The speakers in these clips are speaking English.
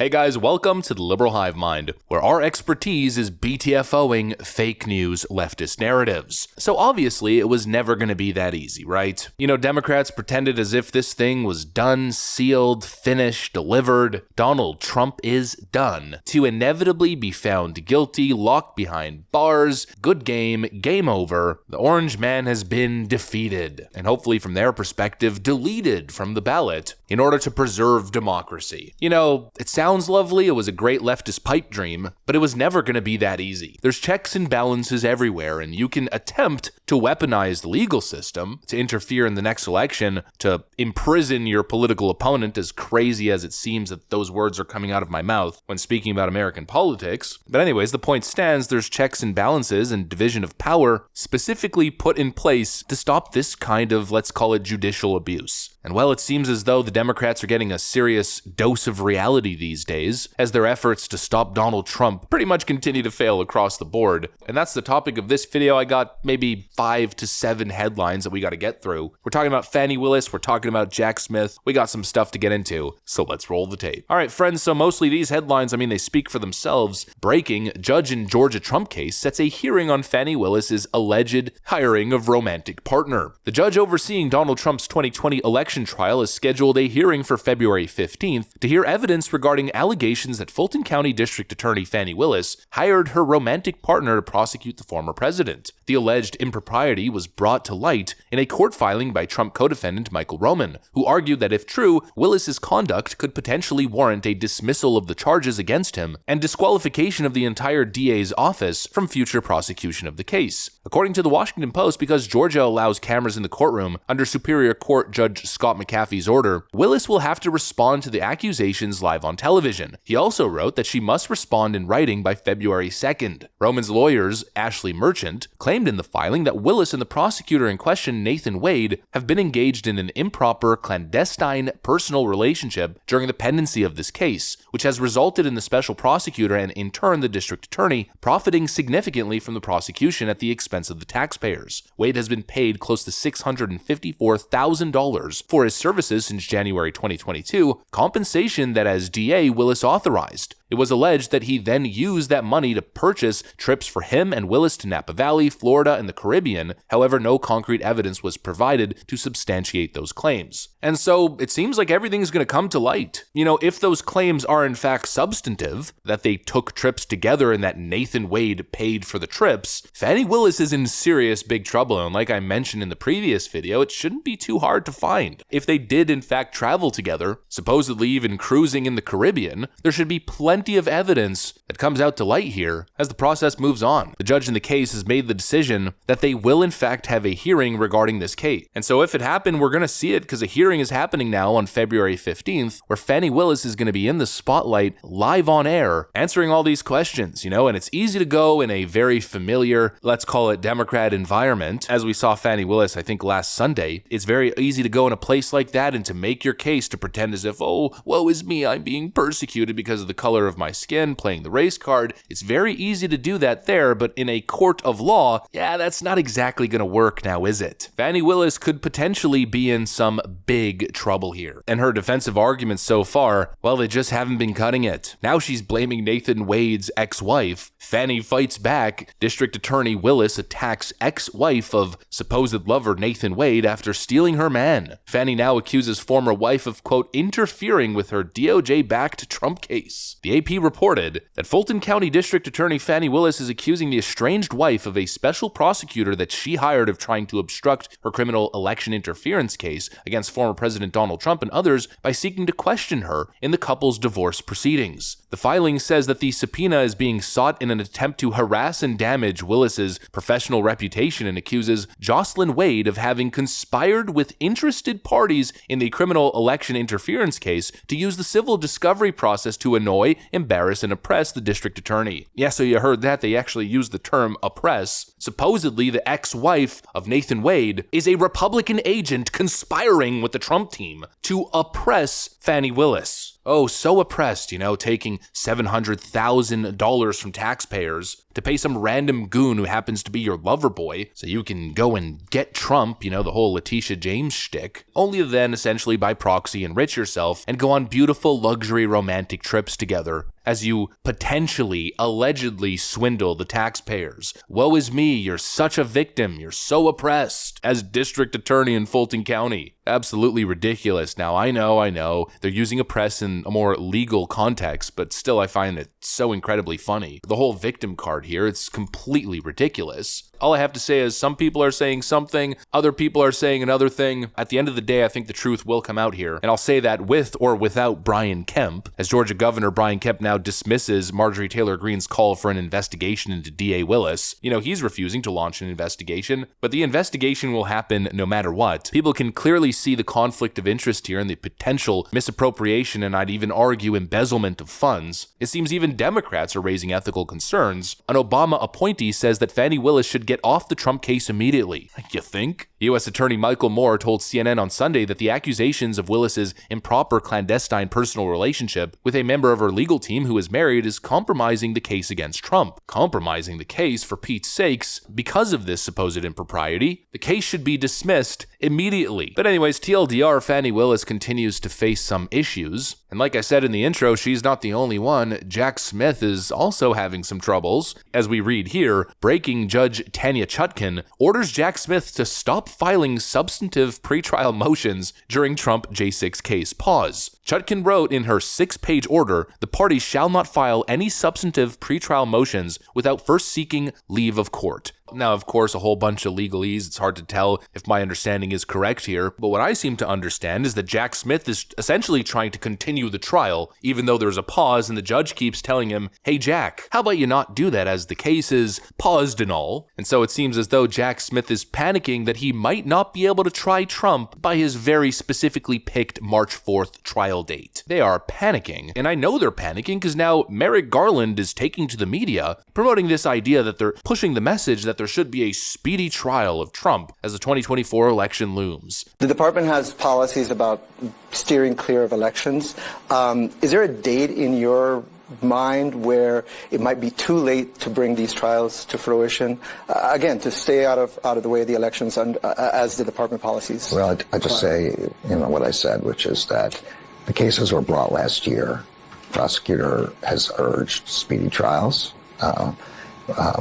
Hey guys, welcome to the Liberal Hive Mind, where our expertise is BTFOing fake news leftist narratives. So obviously it was never going to be that easy, right? You know, Democrats pretended as if this thing was done, sealed, finished, delivered. Donald Trump is done, to inevitably be found guilty, locked behind bars, good game, game over. The orange man has been defeated, and hopefully from their perspective, deleted from the ballot in order to preserve democracy. You know, it sounds lovely, it was a great leftist pipe dream, but it was never going to be that easy. There's checks and balances everywhere, and you can attempt to weaponize the legal system, to interfere in the next election, to imprison your political opponent, as crazy as it seems that those words are coming out of my mouth when speaking about American politics. But anyways, the point stands, there's checks and balances and division of power specifically put in place to stop this kind of, let's call it, judicial abuse. And well, it seems as though the Democrats are getting a serious dose of reality these days, as their efforts to stop Donald Trump pretty much continue to fail across the board. And that's the topic of this video. I got maybe 5 to 7 headlines that we got to get through. We're talking about Fani Willis, we're talking about Jack Smith, we got some stuff to get into, so let's roll the tape. Alright friends, so mostly these headlines, they speak for themselves. Breaking, judge in Georgia Trump case sets a hearing on Fani Willis's alleged hiring of romantic partner. The judge overseeing Donald Trump's 2020 election trial has scheduled a hearing for February 15th to hear evidence regarding allegations that Fulton County District Attorney Fani Willis hired her romantic partner to prosecute the former president. The alleged impropriety was brought to light in a court filing by Trump co-defendant Michael Roman, who argued that if true, Willis's conduct could potentially warrant a dismissal of the charges against him and disqualification of the entire DA's office from future prosecution of the case. According to the Washington Post, because Georgia allows cameras in the courtroom under Superior Court Judge Scott McAfee's order, Willis will have to respond to the accusations live on television. He also wrote that she must respond in writing by February 2nd. Roman's lawyers, Ashley Merchant, claimed in the filing that Willis and the prosecutor in question, Nathan Wade, have been engaged in an improper, clandestine personal relationship during the pendency of this case, which has resulted in the special prosecutor and in turn the district attorney profiting significantly from the prosecution at the expense of the taxpayers. Wade has been paid close to $654,000 for his services since January 2022, compensation that as DA Willis authorized. It was alleged that he then used that money to purchase trips for him and Willis to Napa Valley, Florida, and the Caribbean. However, no concrete evidence was provided to substantiate those claims. And so it seems like everything's going to come to light. You know, if those claims are in fact substantive, that they took trips together and that Nathan Wade paid for the trips, Fani Willis is in serious big trouble. And like I mentioned in the previous video, it shouldn't be too hard to find. If they did in fact travel together, supposedly even cruising in the Caribbean, there should be plenty of evidence that comes out to light here as the process moves on. The judge in the case has made the decision that they will in fact have a hearing regarding this case. And so if it happened, we're going to see it because a hearing is happening now on February 15th where Fani Willis is going to be in the spotlight live on air answering all these questions, and it's easy to go in a very familiar, let's call it Democrat environment. As we saw Fani Willis, I think last Sunday, it's very easy to go in a place like that and to make your case to pretend as if, oh, woe is me, I'm being persecuted because of the color of my skin, playing the race card. It's very easy to do that there, but in a court of law, that's not exactly going to work now, is it? Fani Willis could potentially be in some big trouble here. And her defensive arguments so far, well, they just haven't been cutting it. Now she's blaming Nathan Wade's ex-wife. Fani fights back. District Attorney Willis attacks ex-wife of supposed lover Nathan Wade after stealing her man. Fani now accuses former wife of, quote, interfering with her DOJ-backed Trump case. The AP reported that Fulton County District Attorney Fani Willis is accusing the estranged wife of a special prosecutor that she hired of trying to obstruct her criminal election interference case against former President Donald Trump and others by seeking to question her in the couple's divorce proceedings. The filing says that the subpoena is being sought in an attempt to harass and damage Willis's professional reputation and accuses Jocelyn Wade of having conspired with interested parties in the criminal election interference case to use the civil discovery process to annoy, embarrass, and oppress the district attorney. Yeah, so you heard that. They actually used the term oppress. Supposedly, the ex-wife of Nathan Wade is a Republican agent conspiring with the Trump team to oppress Fani Willis. Oh, so oppressed, taking $700,000 from taxpayers to pay some random goon who happens to be your lover boy so you can go and get Trump, the whole Letitia James shtick, only to then essentially by proxy enrich yourself and go on beautiful luxury romantic trips together as you potentially, allegedly swindle the taxpayers. Woe is me, you're such a victim, you're so oppressed, as district attorney in Fulton County. Absolutely ridiculous. Now, I know, they're using oppress in a more legal context, but still I find it so incredibly funny. The whole victim card here, it's completely ridiculous. All I have to say is some people are saying something, other people are saying another thing. At the end of the day, I think the truth will come out here. And I'll say that with or without Brian Kemp, as Georgia Governor Brian Kemp now dismisses Marjorie Taylor Greene's call for an investigation into DA Willis. He's refusing to launch an investigation, but the investigation will happen no matter what. People can clearly see the conflict of interest here and the potential misappropriation and I'd even argue embezzlement of funds. It seems even Democrats are raising ethical concerns. An Obama appointee says that Fani Willis should get off the Trump case immediately. You think? U.S. Attorney Michael Moore told CNN on Sunday that the accusations of Willis's improper clandestine personal relationship with a member of her legal team who is married is compromising the case against Trump. Compromising the case, for Pete's sakes, because of this supposed impropriety. The case should be dismissed immediately. But anyways, TLDR, Fani Willis continues to face some issues. And like I said in the intro, she's not the only one. Jack Smith is also having some troubles. As we read here, breaking Judge Tanya Chutkan orders Jack Smith to stop filing substantive pretrial motions during Trump J6 case. Pause. Chutkan wrote in her 6-page order, the parties shall not file any substantive pretrial motions without first seeking leave of court. Now, of course, a whole bunch of legalese. It's hard to tell if my understanding is correct here, but what I seem to understand is that Jack Smith is essentially trying to continue the trial, even though there's a pause and the judge keeps telling him, hey, Jack, how about you not do that as the case is paused and all? And so it seems as though Jack Smith is panicking that he might not be able to try Trump by his very specifically picked March 4th trial date. They are panicking, and I know they're panicking because now Merrick Garland is taking to the media, promoting this idea that they're pushing the message that there should be a speedy trial of Trump as the 2024 election looms. The department has policies about steering clear of elections. Is there a date in your mind where it might be too late to bring these trials to fruition? Again, to stay out of the way of the elections as the department policies. Well, I just say, what I said, which is that the cases were brought last year. Prosecutor has urged speedy trials,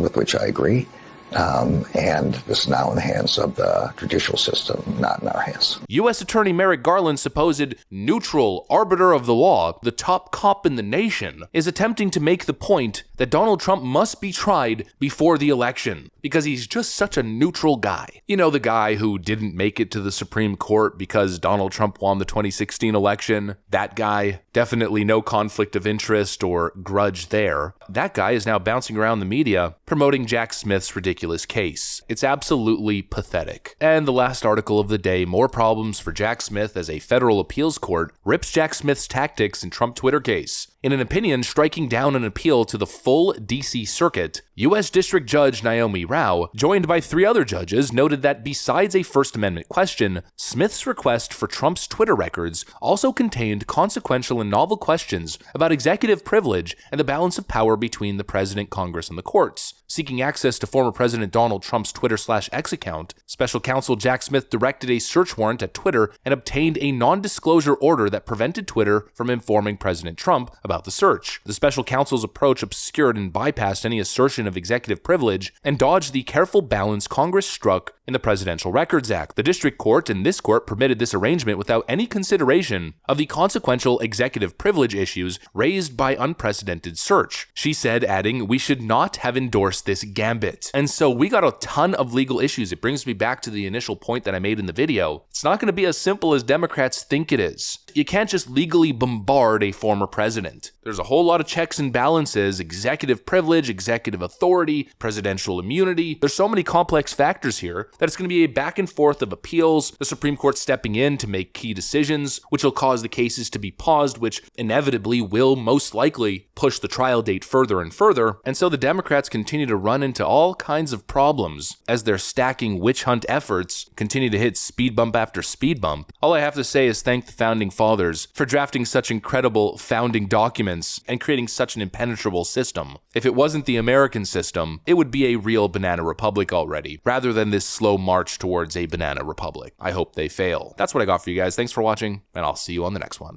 with which I agree. And this is now in the hands of the judicial system, not in our hands. U.S. Attorney Merrick Garland, supposed neutral arbiter of the law, the top cop in the nation, is attempting to make the point that Donald Trump must be tried before the election because he's just such a neutral guy. The guy who didn't make it to the Supreme Court because Donald Trump won the 2016 election. That guy, definitely no conflict of interest or grudge there. That guy is now bouncing around the media promoting Jack Smith's ridiculous case. It's absolutely pathetic. And the last article of the day, more problems for Jack Smith as a federal appeals court rips Jack Smith's tactics in Trump Twitter case. In an opinion striking down an appeal to the full D.C. Circuit, U.S. District Judge Naomi Rao, joined by 3 other judges, noted that besides a First Amendment question, Smith's request for Trump's Twitter records also contained consequential and novel questions about executive privilege and the balance of power between the president, Congress, and the courts. Seeking access to former President Donald Trump's Twitter/X account, Special Counsel Jack Smith directed a search warrant at Twitter and obtained a non-disclosure order that prevented Twitter from informing President Trump about the search. The special counsel's approach obscured and bypassed any assertion of executive privilege and dodged the careful balance Congress struck in the Presidential Records Act. The district court and this court permitted this arrangement without any consideration of the consequential executive privilege issues raised by unprecedented search. She said, adding, "We should not have endorsed this gambit." And so we got a ton of legal issues. It brings me back to the initial point that I made in the video. It's not going to be as simple as Democrats think it is. You can't just legally bombard a former president. government. There's a whole lot of checks and balances, executive privilege, executive authority, presidential immunity. There's so many complex factors here that it's going to be a back and forth of appeals, the Supreme Court stepping in to make key decisions, which will cause the cases to be paused, which inevitably will most likely push the trial date further and further. And so the Democrats continue to run into all kinds of problems as their stacking witch hunt efforts continue to hit speed bump after speed bump. All I have to say is thank the founding fathers for drafting such incredible founding documents and creating such an impenetrable system. If it wasn't the American system, it would be a real banana republic already, rather than this slow march towards a banana republic. I hope they fail. That's what I got for you guys. Thanks for watching, and I'll see you on the next one.